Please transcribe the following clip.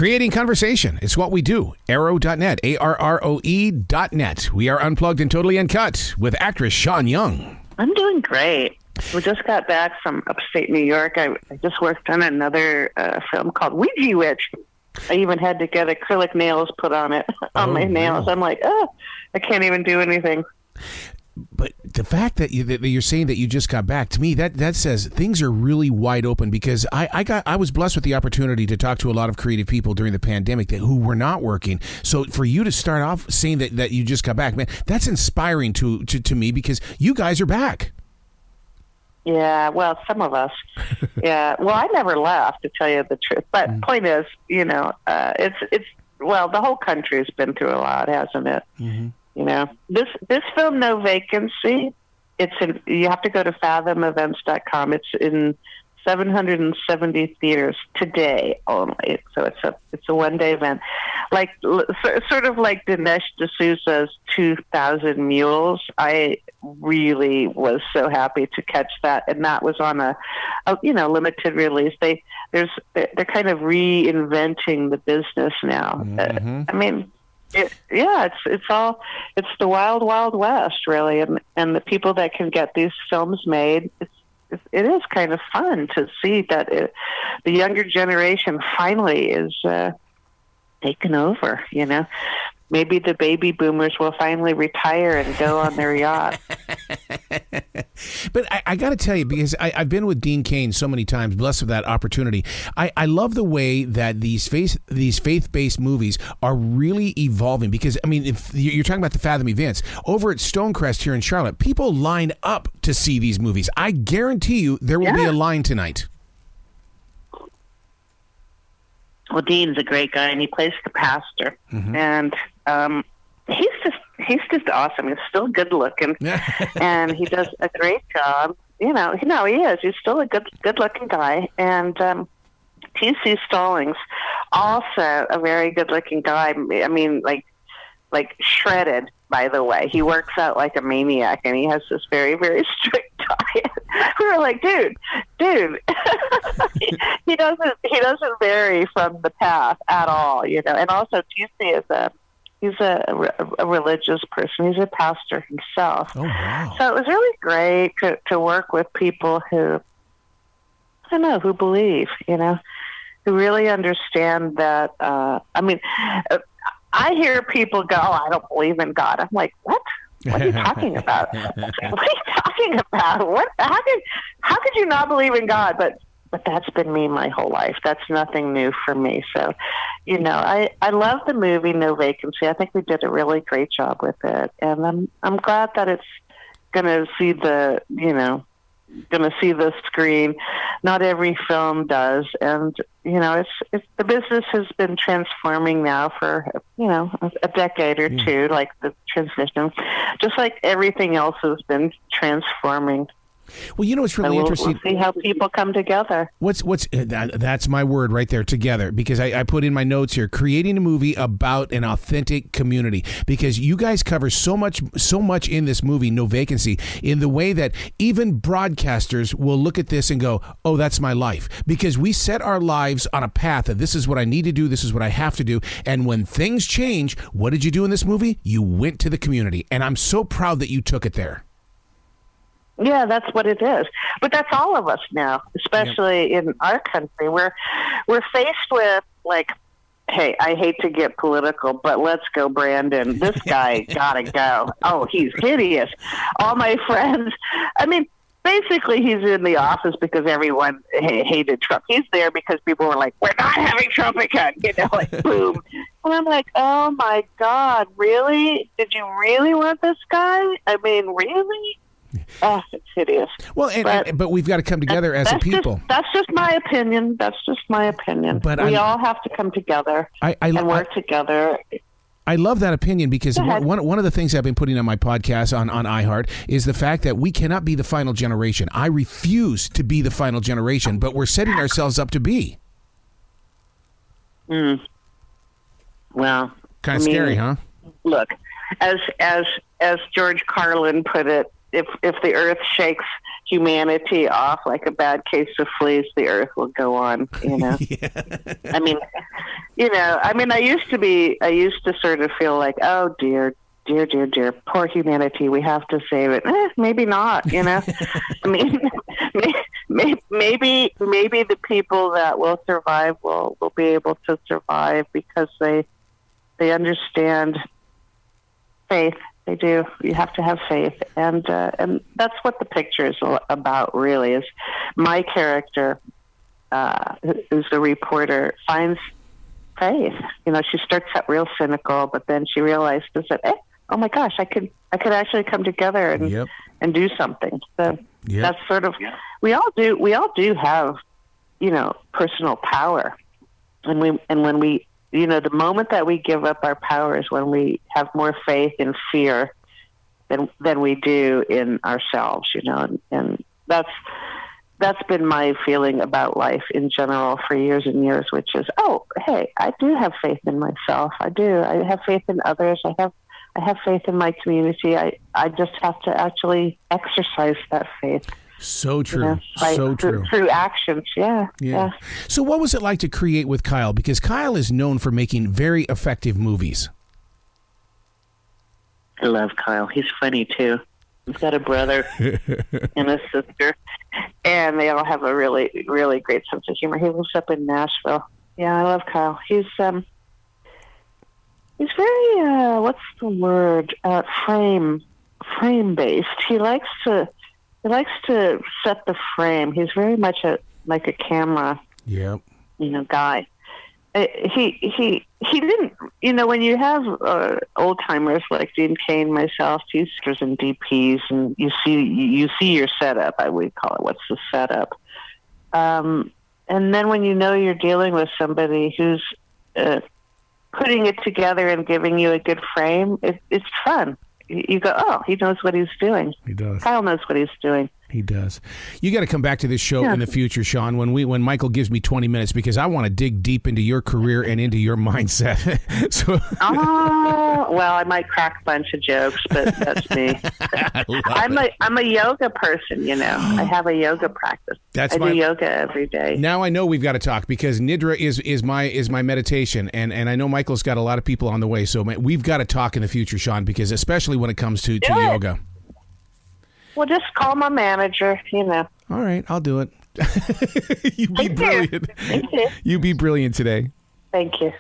Creating conversation. It's what we do. Arrow.net. ARROE.net. We are unplugged and totally uncut with actress Sean Young. I'm doing great. We just got back from upstate New York. I just worked on another film called Ouija Witch. I even had to get acrylic nails put on it, on my nails. I'm like, I can't even do anything. But the fact that you're saying that you just got back, to me, that says things are really wide open, because I was blessed with the opportunity to talk to a lot of creative people during the pandemic who were not working. So for you to start off saying that you just got back, man, that's inspiring to me, because you guys are back. Yeah, well, some of us. Yeah, well, I never left, to tell you the truth. But point is, it's the whole country's been through a lot, hasn't it? Mm-hmm. You know, this film, No Vacancy, you have to go to fathomevents.com. It's in 770 theaters today only. So it's a one-day event. Like, sort of like Dinesh D'Souza's 2,000 Mules. I really was so happy to catch that, and that was on a limited release. They're kind of reinventing the business now. Mm-hmm. I mean, it's the wild, wild west, really, and the people that can get these films made, it is kind of fun to see that the younger generation finally is taken over. You know, maybe the baby boomers will finally retire and go on their yacht. But I got to tell you, because I've been with Dean Cain so many times, blessed with that opportunity. I love the way that these faith-based movies are really evolving. Because, I mean, if you're talking about the Fathom Events, over at Stonecrest here in Charlotte, people line up to see these movies. I guarantee you there will be a line tonight. Well, Dean's a great guy, and he plays the pastor. Mm-hmm. And he's just awesome. He's still good looking, and he does a great job. You know, he is. He's still a good looking guy. And T.C. Stallings, also a very good looking guy. I mean, like shredded. By the way, he works out like a maniac, and he has this very, very strict diet. We were like, dude, he doesn't vary from the path at all, you know. And also, TC he's a religious person. He's a pastor himself. Oh, wow. So it was really great to work with people who believe, you know, who really understand that. I hear people go, I don't believe in God. I'm like, what? What are you talking about? What are you talking about? How could you not believe in God? But that's been me my whole life. That's nothing new for me. So, you know, I love the movie No Vacancy. I think we did a really great job with it, and I'm glad that it's gonna see the screen. Not every film does, and you know, it's the business has been transforming now for a decade or two, like the transition, just like everything else has been transforming. Well, you know what's really interesting? We'll see how people come together. That's my word right there, together, because I put in my notes here, creating a movie about an authentic community, because you guys cover so much in this movie, No Vacancy, in the way that even broadcasters will look at this and go, oh, that's my life, because we set our lives on a path that this is what I need to do, this is what I have to do, and when things change, what did you do in this movie? You went to the community, and I'm so proud that you took it there. Yeah, that's what it is. But that's all of us now, especially in our country. We're faced with, like, hey, I hate to get political, but let's go, Brandon. This guy gotta go. Oh, he's hideous. All my friends. I mean, basically, he's in the office because everyone hated Trump. He's there because people were like, we're not having Trump again. You know, like, boom. And I'm like, oh, my God, really? Did you really want this guy? I mean, really? Oh, it's hideous. Well, but we've got to come together as a people. That's just my opinion. But we all have to come together and work together. I love that opinion, because one of the things I've been putting on my podcast on iHeart is the fact that we cannot be the final generation. I refuse to be the final generation, but we're setting ourselves up to be. Well, kind of scary, huh? Look, as George Carlin put it, if the earth shakes humanity off like a bad case of fleas, the earth will go on, Yeah. I used to sort of feel like, oh dear, poor humanity, we have to save it. Maybe not, I mean, maybe the people that will survive will be able to survive because they understand faith. They do. You have to have faith, and that's what the picture is about. Really, is my character, who's the reporter, finds faith. She starts out real cynical, but then she realizes that, oh my gosh, I could actually come together and do something. So that's sort of we all do have, personal power, and when we the moment that we give up our power is when we have more faith and fear than we do in ourselves, and that's been my feeling about life in general for years and years, which is, oh, hey, I do have faith in myself. I do. I have faith in others. I have faith in my community. I just have to actually exercise that faith. So true. So true. Through actions, yeah. So what was it like to create with Kyle? Because Kyle is known for making very effective movies. I love Kyle. He's funny, too. He's got a brother and a sister, and they all have a really, really great sense of humor. He lives up in Nashville. Yeah, I love Kyle. He's very, what's the word? Frame-based. He likes to set the frame. He's very much like a camera, guy. He didn't, when you have old timers like Dean Cain, myself, teachers and DPs, and you see your setup. I would call it. What's the setup? And then when you're dealing with somebody who's putting it together and giving you a good frame, it's fun. You go, oh, he knows what he's doing. He does. Kyle knows what he's doing. He does. You got to come back to this show in the future, Sean, when Michael gives me 20 minutes, because I want to dig deep into your career and into your mindset. Well, I might crack a bunch of jokes, but that's me. I'm a yoga person, I have a yoga practice. I do yoga every day. Now I know we've got to talk, because Nidra is my meditation, and I know Michael's got a lot of people on the way, so we've got to talk in the future, Sean, because especially when it comes to yoga. Well, just call my manager, All right, I'll do it. You be brilliant. Thank you. You be brilliant today. Thank you.